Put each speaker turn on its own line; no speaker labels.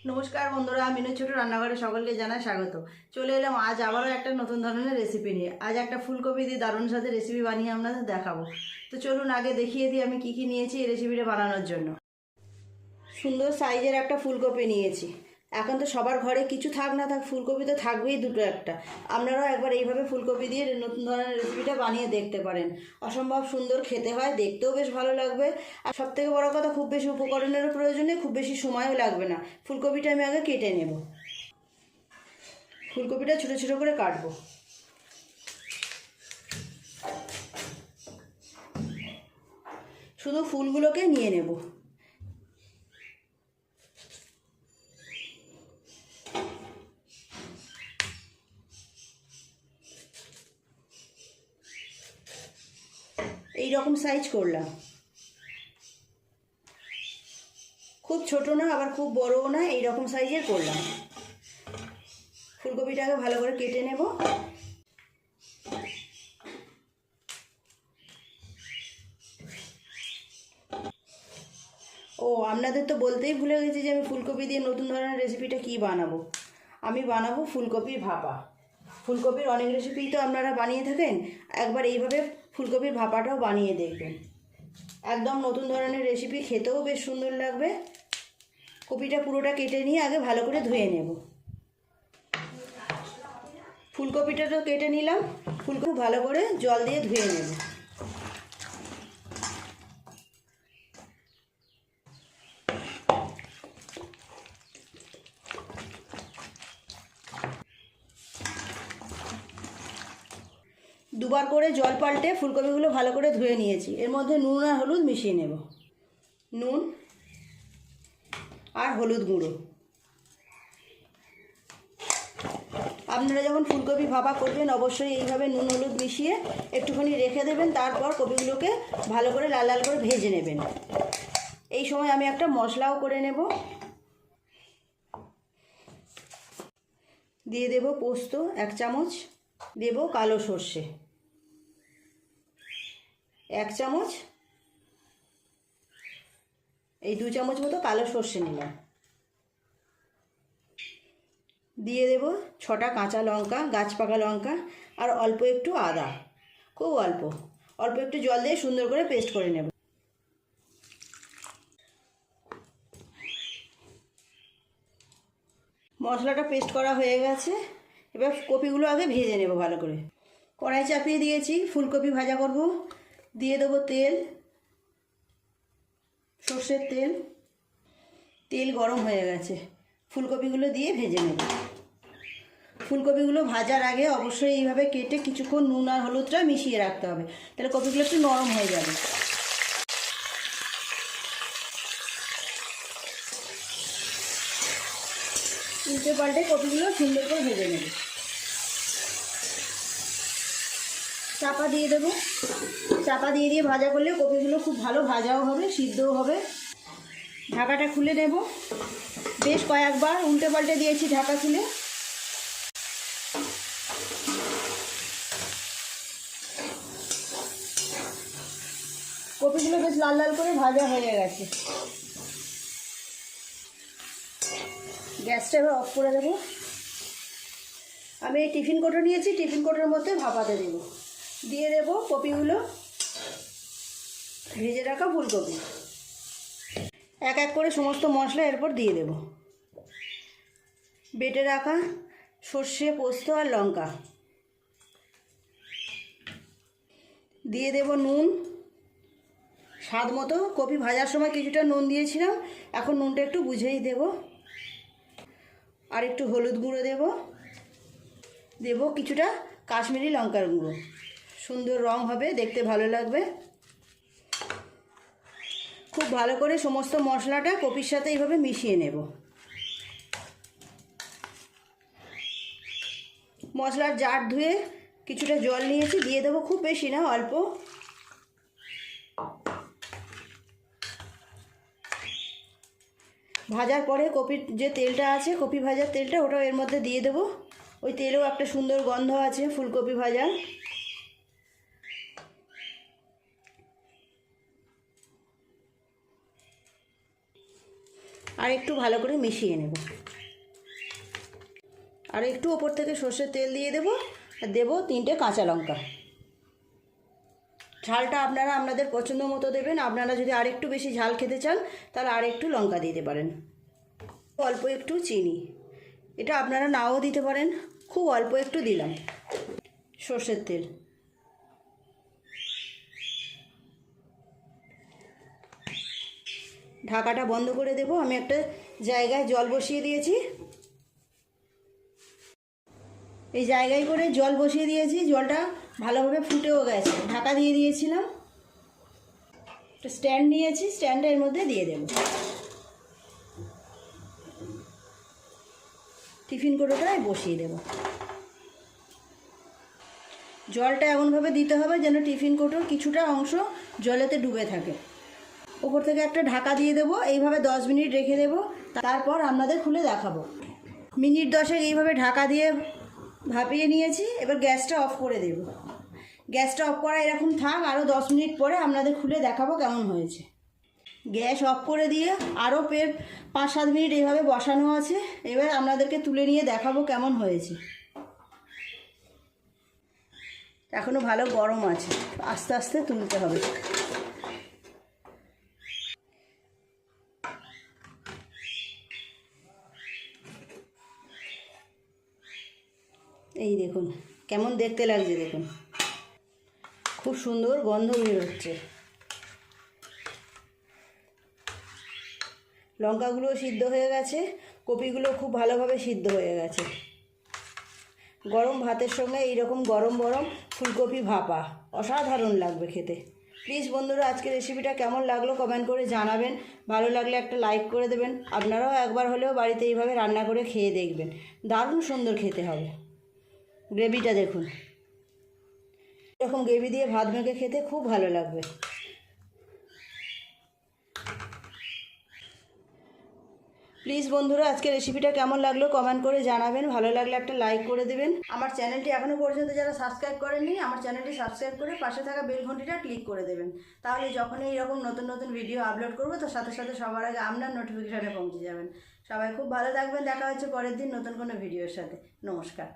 নমস্কার বন্ধুরা, মিনু ছোট রান্নাঘরে সকলকে জানাই স্বাগত। চলে এলাম আজ আবারও একটা নতুন ধরনের রেসিপি নিয়ে। আজ একটা ফুলকপি দিয়ে দারুণ সাথে রেসিপি বানিয়ে আপনাদের দেখাবো। তো চলুন আগে দেখিয়ে দিই আমি কি কি নিয়েছি এই রেসিপিটা বানানোর জন্য। সুন্দর সাইজের একটা ফুলকপি নিয়েছি। এখন তো সবার ঘরে কিছু থাক না থাক ফুলকপি তো থাকবেই দুটো একটা। আপনারাও একবার এইভাবে ফুলকপি দিয়ে নতুন ধরনের রেসিপিটা বানিয়ে দেখতে পারেন। অসম্ভব সুন্দর খেতে হয়, দেখতেও বেশ ভালো লাগবে। আর সবথেকে বড় কথা, খুব বেশি উপকরণেরও প্রয়োজন নেই, খুব বেশি সময়ও লাগবে না। ফুলকপিটা আমি আগে কেটে নেব। ফুলকপিটা ছোটো ছোটো করে কাটবো। শুধু ফুলগুলোকে নিয়ে নেব। এই রকম সাইজ করলাম। খুব ছোট না আবার খুব বড়ও না, এই রকম সাইজের করলাম। ফুলকপিটাকে ভালো করে কেটে নেব। ও, আপনাদের তো বলতেই ভুলে গেছি যে আমি ফুলকপি দিয়ে নতুন ধরনের রেসিপিটা কি বানাবো। আমি বানাবো ফুলকপির ভাপা। ফুলকপির অনেক রেসিপি তো আপনারা বানিয়ে থাকেন, একবার এইভাবে ফুলকপির ভাপাটাও বানিয়ে দেখবেন। একদম নতুন ধরনের রেসিপি, খেতেও বেশ সুন্দর লাগবে। কপিটা পুরোটা কেটে নিয়ে আগে ভালো করে ধুয়ে নেব। ফুলকপিটা তো কেটে নিলাম, ফুলকপি ভালো করে জল দিয়ে ধুয়ে নেব। দুবার করে জল পাল্টে ফুলকপিগুলো ভালো করে ধুয়ে নিয়েছি। এর মধ্যে নুন আর হলুদ মিশিয়ে নেব। নুন আর হলুদ গুঁড়ো। আপনারা যখন ফুলকপি ভাপা করবেন অবশ্যই এইভাবে নুন হলুদ মিশিয়ে একটুখানি রেখে দেবেন। তারপর কপিগুলোকে ভালো করে লাল লাল করে ভেজে নেবেন। এই সময় আমি একটা মশলাও করে নেব। দিয়ে দেব পোস্ত 1 চামচ, দেব কালো সর্ষে 1 চামচ, এই 2 চামচ মতো কালো সর্ষে নিলাম। দিয়ে দেব 6টা কাঁচা লঙ্কা, গাছ পাকা লঙ্কা, আর অল্প একটু আদা, খুব অল্প অল্প একটু জল দিয়ে সুন্দর করে পেস্ট করে নেব। মশলাটা পেস্ট করা হয়ে গেছে। এবার কপিগুলো আগে ভেজে নেব ভালো করে। কড়াই চাপিয়ে দিয়েছি, ফুলকপি ভাজা করব। দিয়ে দেবো তেল, সর্ষের তেল। তেল গরম হয়ে গেছে, ফুলকপিগুলো দিয়ে ভেজে নেব। ফুলকপিগুলো ভাজার আগে অবশ্যই এইভাবে কেটে কিছুক্ষণ নুন আর হলুদটা মিশিয়ে রাখতে হবে, তাহলে কপিগুলো একটু নরম হয়ে যাবে। উল্টে পাল্টে কপিগুলো সুন্দর করে ভেজে নেব। চাপা দিয়ে দেবো। চাপা দিয়ে দিয়ে ভাজা করলে কপিগুলো খুব ভালো ভাজাও হবে, সিদ্ধও হবে। ঢাকাটা খুলে নেব। বেশ কয়েকবার উল্টে পাল্টে দিয়েছি ঢাকা খুলে। কপিগুলো বেশ লাল লাল করে ভাজা হয়ে গেছে। গ্যাসটা এবার অফ করে দেবো। আমি এই টিফিন কৌটো নিয়েছি, টিফিন কৌটোর মধ্যে ভাপাতে দেব। দিয়ে দেব কপিগুলো, ভেজে রাখা ফুলকপি। এক এক করে সমস্ত মশলা এরপর দিয়ে দেব। বেটে রাখা সর্ষে, পোস্ত আর লঙ্কা। দিয়ে দেব নুন স্বাদ মতো। কপি ভাজার সময় কিছুটা নুন দিয়েছিলাম, এখন নুনটা একটু বুঝেই দেব। আর একটু হলুদ গুঁড়ো দেব। দেব কিছুটা কাশ্মীরি লঙ্কার গুঁড়ো, সুন্দর রং হবে, দেখতে ভালো লাগবে। খুব ভালো করে সমস্ত মশলাটা কপির সাথে এইভাবে মিশিয়ে নেব। মশলার জার ধুয়ে কিছুটা জল নিয়েছি, দিয়ে দেবো, খুব বেশি না, অল্প। ভাজার পরে কপির যে তেলটা আছে, কপি ভাজার তেলটা, ওটাও এর মধ্যে দিয়ে দেবো। ওই তেলেও একটা সুন্দর গন্ধ আছে ফুলকপি ভাজা। আর একটু ভালো করে মিশিয়ে নেব। আর একটু ওপর থেকে সর্ষের তেল দিয়ে দেবো, আর দেবো 3টে কাঁচা লঙ্কা। ঝালটা আপনারা আপনাদের পছন্দ মতো দেবেন। আপনারা যদি আর একটু বেশি ঝাল খেতে চান তাহলে আর একটু লঙ্কা দিতে পারেন। অল্প একটু চিনি, এটা আপনারা নাও দিতে পারেন, খুব অল্প একটু দিলাম। সর্ষের তেল, ঢাকাটা বন্ধ করে দেব। আমি একটা জায়গায় জল বসিয়ে দিয়েছি, এই জায়গায় করে জল বসিয়ে দিয়েছি, জলটা ভালোভাবে ফুটেও গেছে। ঢাকা দিয়ে দিয়েছিলাম, একটা স্ট্যান্ড নিয়েছি, স্ট্যান্ডের মধ্যে দিয়ে দেব। টিফিন কৌটোটায় বসিয়ে দেব। জলটা এমনভাবে দিতে হবে যেন টিফিন কৌটোর কিছুটা অংশ জলেতে ডুবে থাকে। ওপর থেকে একটা ঢাকা দিয়ে দেবো, এইভাবে 10 মিনিট রেখে দেবো। তারপর আপনাদের খুলে দেখাবো। মিনিট 10 এইভাবে ঢাকা দিয়ে ভাপিয়ে নিয়েছি। এবার গ্যাসটা অফ করে দেব। গ্যাসটা অফ করা এরকম থাক, আরও 10 মিনিট পরে আপনাদের খুলে দেখাবো কেমন হয়েছে। গ্যাস অফ করে দিয়ে আরও 5-7 মিনিট এইভাবে বসানো আছে। এবার আপনাদেরকে তুলে নিয়ে দেখাবো কেমন হয়েছে। এখনও ভালো গরম আছে, আস্তে আস্তে তুলতে হবে। এই দেখুন কেমন দেখতে লাগছে, দেখুন খুব সুন্দর গন্ধ বেরোচ্ছে। লঙ্কাগুলো সিদ্ধ হয়ে গেছে, কপিগুলো খুব ভালোভাবে সিদ্ধ হয়ে গেছে। গরম ভাতের সঙ্গে এইরকম গরম গরম ফুলকপি ভাপা অসাধারণ লাগবে খেতে। প্লিজ বন্ধুরা, আজকের রেসিপিটা কেমন লাগলো কমেন্ট করে জানাবেন। ভালো লাগলে একটা লাইক করে দেবেন। আপনারাও একবার হলেও বাড়িতে এইভাবে রান্না করে খেয়ে দেখবেন, দারুণ সুন্দর খেতে হবে। গ্রেভিটা দেখুন, এরকম গ্রেভি দিয়ে ভাত মেখে খেতে খুব ভালো লাগবে। প্লিজ বন্ধুরা, আজকে রেসিপিটা কেমন লাগলো কমেন্ট করে জানাবেন। ভালো লাগলে একটা লাইক করে দেবেন। আমার চ্যানেলটি এখনও পর্যন্ত যারা সাবস্ক্রাইব করেননি, আমার চ্যানেলটি সাবস্ক্রাইব করে পাশে থাকা বেল ঘন্টিটা ক্লিক করে দেবেন। তাহলে যখনই এইরকম নতুন নতুন ভিডিও আপলোড করবো তার সাথে সাথে সবার আগে আপনার নোটিফিকেশানে পৌঁছে যাবেন। সবাই খুব ভালো থাকবেন। দেখা হচ্ছে পরের দিন নতুন কোনো ভিডিওর সাথে। নমস্কার।